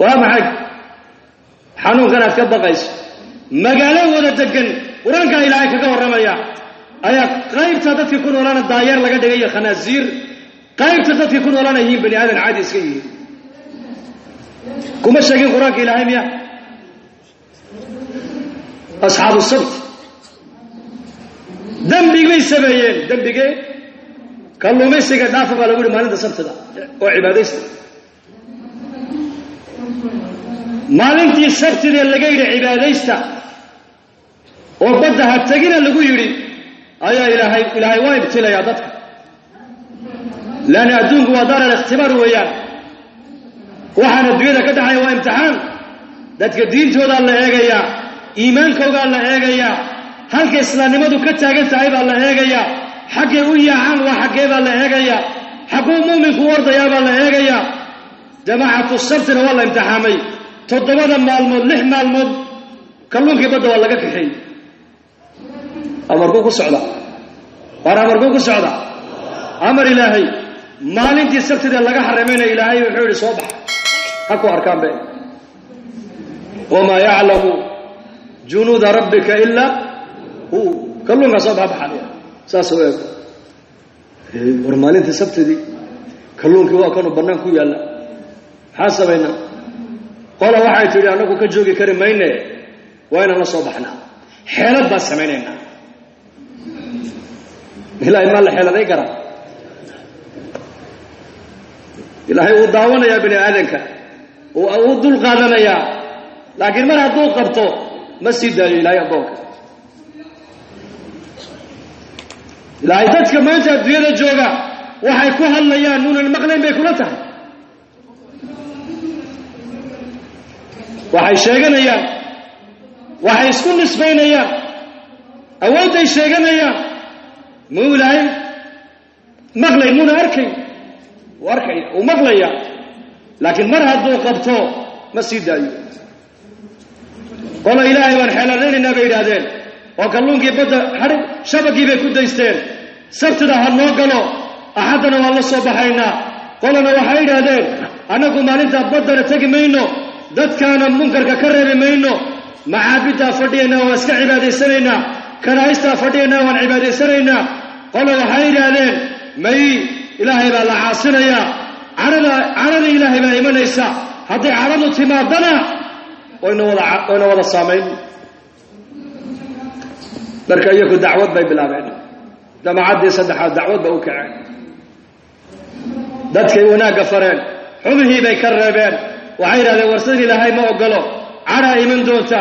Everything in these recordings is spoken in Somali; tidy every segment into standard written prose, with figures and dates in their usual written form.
ومعك حنون كانت كبقيس مقالة ولا تجن ورانك إلهي كجور رميا أيا قريب تدت يكون ولا الداير لقى دقيقة خنازير قريب تدت يكون ولا نهيم بني آدم عادي سكين كم الشيء قرانك إلهي ميا أصحاب السبت دم بيجي سبعين دم بيجي كلهم مسك دافع على قول ما عنده سبت ده وعبادة maalintii sabtida laga yiri cibaadaysta oo badda tagina lagu yiri ayaa ilaahay waa ibtilaya dadka laana adduunku waa daar ikhtibaar weeyaan waxaan adduunyada ka dhaxay waa imtixaan dadka diintooda la eegaya iimaankooda la eegaya halka islaamnimadu ka taagan tahay baa la eegaya xaqee u yaacaan waa xaqee baa la eegaya xaquu muuminku wardaya baa la eegaya jamaacatu sabtina waa la imtixaamay تضمن مالمود لح مالمود كلهم كبدوا ولا كحين أمركوك السعودة ورا أمركوك السعودة أمر إلهي مال أنت سبت ده لقى حرمين إلهي وحول صبح أكو أركان به وما يعلم جنود ربك إلا هو كلهم صبح بحاليا ساسوي ورمال أنت سبت دي كلهم كانوا بنانكو يلا حاسبينا قال waxay tiri anagu ka joogi kari mayne waa inaan la soo baxnaa xeelad baa sameeynaa ilaahay ma la xeeladay kara ilaahay uu daawanaya bini aadanka uu dul qaadanaya laakiin mar hadduu qabto ma sii daayo ilaahay adoonka ilaahay dadka maanta adduunyada jooga waxay ku hadlayaan nuun maqlayn bay kula tahay waxay sheeganayaan waxay isku nisbaynayaan awooday sheeganayaan muulay maqlay muna arkay uu maqlaya laakiin mar hadduu qabto ma sii daayo qolo ilaahay baan xeeladeynayna bay yidhaahdeen oo kalluunkii badda xadhig shabakii bay ku daysteen sabtida ha noo galo axaddana waan la soo baxaynaa qolona waxay yidhaahdeen annagu maalinta baddana tegi mayno dadkaana munkarka ka reebi mayno macaabiddaa fadhiyaynaa waan iska cibaadaysanaynaa kanaa'istaa fadhiyaynaa waan cibaadaysanaynaa qolo waxay yidhaahdeen may ilaahay baa la caasinayaa carada ilaahay baa imanaysa hadday caradu timaadana wayna wada saamayn marka iyagu dacwad bay bilaabeen jamaacaddii saddexaad dacwad ba u kaceen dadkay wanaagga fareen xumihii bay ka reebeen waxay yidhahdeen warsadin ilaahay ma ogolo caraa iman doonta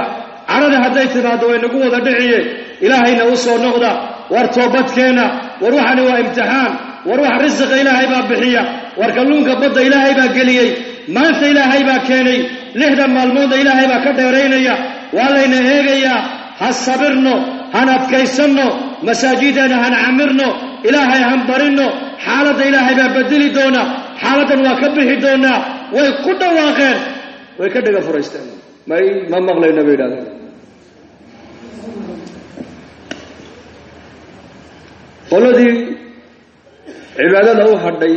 carada hadday timaaddo way nagu wada dhiciye ilaahayna u soo noqda war toobadkeena war waxani waa imtixaan war wax risiqa ilaahay baa bixiya war kalluunka badda ilaahay baa geliyey maanta ilaahay baa keenay 6 maalmoodna ilaahay baa ka dheeraynaya waa layna eegayaa ha sabirno han adkaysanno masaajidana han camirno ilaahay han barino xaaladda ilaahay baa bedeli doona xaaladdan waa ka bixi doonaa way ku dhawaaqeen way ka dhaga furaysteen ma maqlayna bay yidhahdeen qoladii cibaadada u hadhay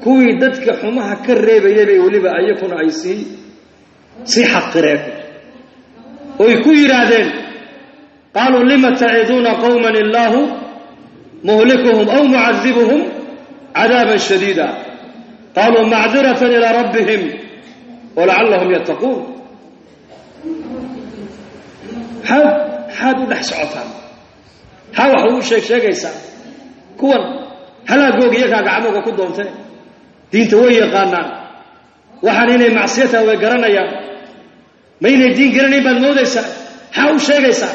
kuwii dadka xumaha ka reebayay bay weliba ayakuna ay sii xaqireen oy ku yidhaahdeen qaaluu lima taciduuna qawman illaahu muhlikuhum aw mucadibuhum cadaaban shadiida قالوا معذرة إلى ربهم ولعلهم يتقون حاد نحس عطان ها وحو شيء يسا كون هلا جوج يكا عموك كدهم تاني دين توي قانان وحنين معصيتها وقرنا يا مين الدين قرني بالموت يسا ها شيء يسا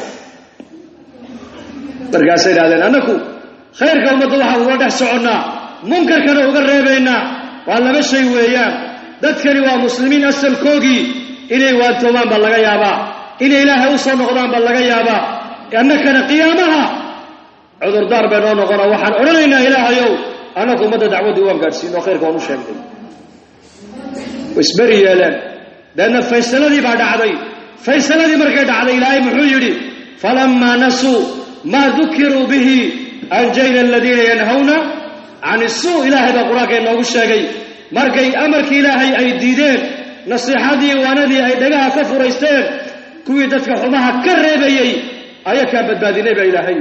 برجع سيد هذا أنكو خير كم الله وده سعنا منكر كانوا قريبينا والله ما شيء وياه ذكري ومسلمين أسل كوجي إلي وانتومان بالله يابا إلي إله وصل نقدام بالله يابا لأنك قيامها عذر دار بيننا وغنا وحن أرينا إله يوم أنا كم مدى دعوة دوام قارسين وخير كانوا شاهدين واسبري يا لان لأن فيصل دي بعد عدي فيصل دي مركز على إلهي محيري فلما نسوا ما ذكروا به أنجينا الذين ينهون عن السوء إلهي بقراك إنه الشاقي مركي أمرك إلهي أي ديدين nasiixadii waanadii ay dhagaha ka furaysteen kuwii dadka xumaha ka reebayay ayakaa badbaadinay baa ilaahay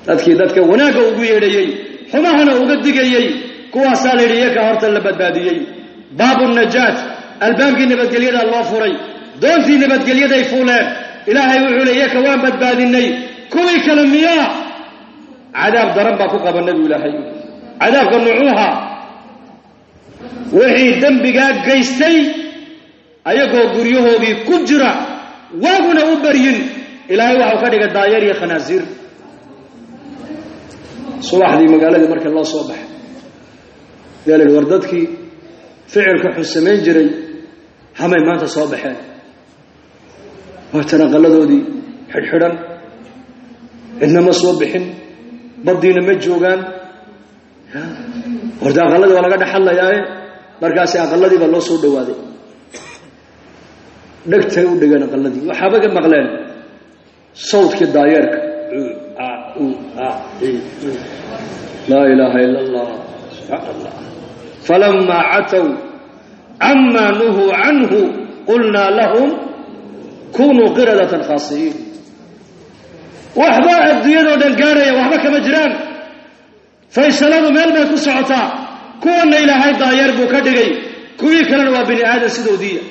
dadkii dadka wanaagga ugu yeedhayey xumahana uga digayey kuwaasaa la yidhi iyakaa horta la badbaadiyey baabu najaat albaabkii nabadgelyadaa loo furay doontii nabadgelyaday fuuleen ilaahay wuxuu le iyaka waan badbaadinay kuwii kale miyaa cadaab daran baa ku qaba nebigu ilaahay cadaabka nucuuha wixii dembigaa gaystay ayagoo guryahoodii ku jira waaguna u baryin ilaahay waxau ka dhigay daayar iyo khanaasiir subaxdii magaaladii markii loo soo baxay yaa la yidhi war dadkii ficilka xun samayn jiray hamay maanta soo baxeen waatan aqalladoodii xidhxidhan cidna ma soo bixin baddiina ma joogaan horta aqalladii waa laga dhexadlayaaye markaasi aqalladii baa loo soo dhowaaday dhegtay u dhigeen aqalladii waxaaba ka maqleen sawdkii daayeerka laa ilaaha ila allah subxaana allah falamaa catow camaa nuhuu canhu qulnaa lahum kunuu qiradatan khaasiyiin waxba adduunyadoo dhan gaarhaya waxba kama jiraan faysaladu meel bay ku socotaa kuwanna ilaahay daayeer buu ka dhigay kuwii kalena waa bini aadan sidoodiiya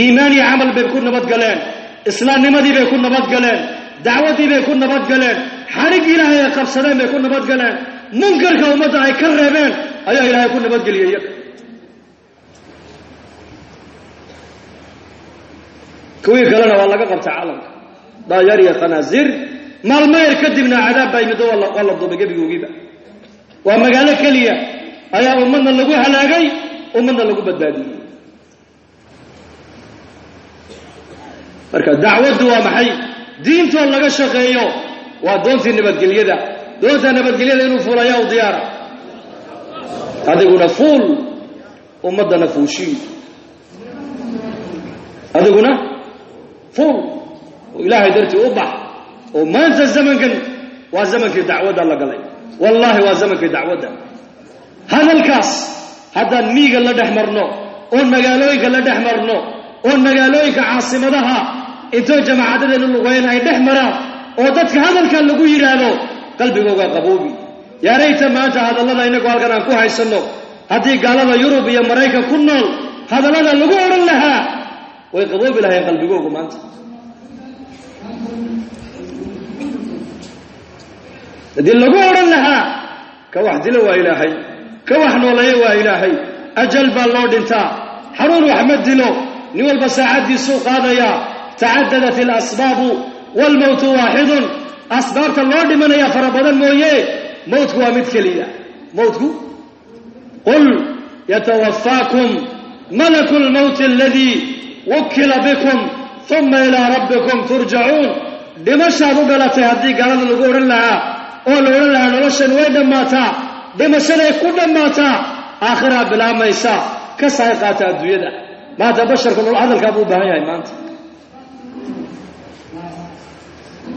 iimaan iyo camal bay ku nabadgaleen islaamnimadii bay ku nabadgaleen dacwaddii bay ku nabadgaleen xadhiggii ilaahay ay qabsadeen bay ku nabadgaleen munkarka ummadda ay ka reebeen ayaa ilaahay ku nabadgeliyey iyaga kuwii kalena waa laga qabtay caalamka daayeer iyo khanaasiir maalmo yar kadibna cadaab baa yimid oo waa la duubay gebigoogiiba waa magaalo keliya ayaa ummadna lagu halaagay ummadna lagu badbaadiyey marka dacwaddu waa maxay diintoo laga shaqeeyo waa doontii nabadgelyada doonta nabadgelyada inuu fuulayaa u diyaara adiguna fuul ummaddana fuushii adiguna fuul oo ilaahay dartii u bax oo maanta zamankan waa zamankii dacwadda la galay wallaahi waa zamankii dacwadda hadalkaas haddaan miiga la dhex marno oon magaalooyinka la dhex marno oon magaalooyinka caasimadaha intoo jamaacadadeenu lugayn ay dhex maraan oo dadka hadalkaa lagu yidhaahdo qalbigooga qaboobi yaarayta maanta hadallada innagu halkan aan ku haysanno haddii gaalada yurub iyo maraykan ku nool hadallada lagu odhan lahaa way qaboobi lahayn qalbigoogu maanta haddii lagu odhan lahaa ka wax dilo waa ilaahay ka wax nooleeyo waa ilaahay ajal baa loo dhintaa xanuun wax ma dilo nin walba saacaddiisuu qaadayaa tacadadat alasbaabu waalmowtu waaxidun asbaabta loo dhimanaya fara badan mooye mowtku waa mid keliya mowtku qul yatawafaakum malaku lmowti aladii wukila bikum uma ilaa rabbikum turjacuun dhimashaad u dhalatay haddii gaalada lagu odhan lahaa oo la odhan lahaa noloshan way dhammaataa dhimashaday ku dhammaataa aakhiraa bilaabmaysa ka saay qaata adduunyada maanta basharku hadalkaa buu u baahan yahay maanta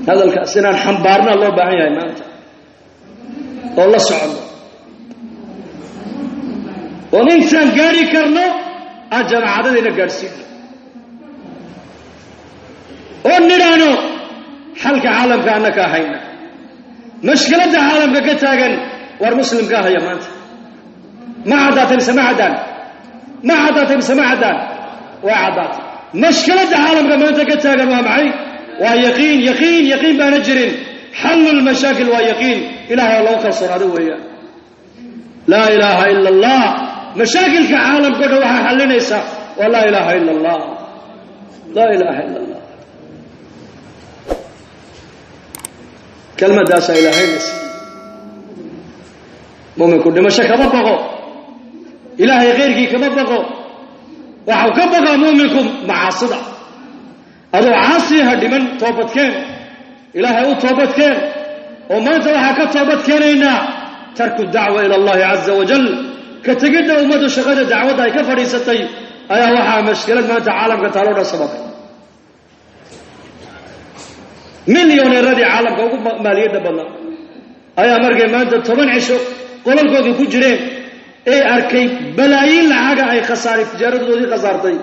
hadalkaas inaan xambaarnaa loo baahan yahay maanta oo la soconno oon intaan gaadhi karno aan jamaacadadiina gaadhsiino oo nidhaano xalka caalamka annaka ahayna mashkiladda caalamka ka taagan war muslimkaa haya maanta ma caddaatay mise ma caddaan ma caddaatay mise ma caddaan waa caddaatay mashkiladda caalamka maanta ka taagan waa maxay waa yaqiin yaqiin yaqiin baana jirin xallu lmashaakil waa yaqiin ilahay oo lagu kalsoonaado weeyaan laa ilaaha ila allah mashaakilka caalamka o dhan waxaa xallinaysa waa laa ilaaha ila allah laa ilaaha ila allah kelmadaasaa ilaahaynas muminku dhimasho kama baqo ilaahay khayrkii kama baqo waxau ka baqaa muminku macaasida adoo caasi ha dhiman toobadkeen ilaahay u toobadkeen oo maanta waxaa ka toobad keenaynaa tarku dacwa ila allahi caza wajal ka tegidda ummaddu shaqada dacwadda ay ka fadhiisatay ayaa waxaa mashkilad maanta caalamka taaloo dhan sababay milyoneeradii caalamka ugu maaliyadda badnaa ayaa markay maanta 10 cisho qolalkoodii ku jireen ee arkay balaayiin lacaga ay khasaaray tijaaradoodii khasaartay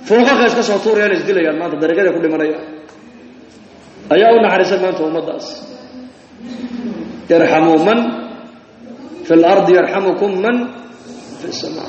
fooqaqa iska soo tuurayaan isdilayaan maanta dariiqada ku dhimanayaan ayaa u naxariisan maanta ummadaas yarhamu man fi al-ard yarhamukum man fi as-samaa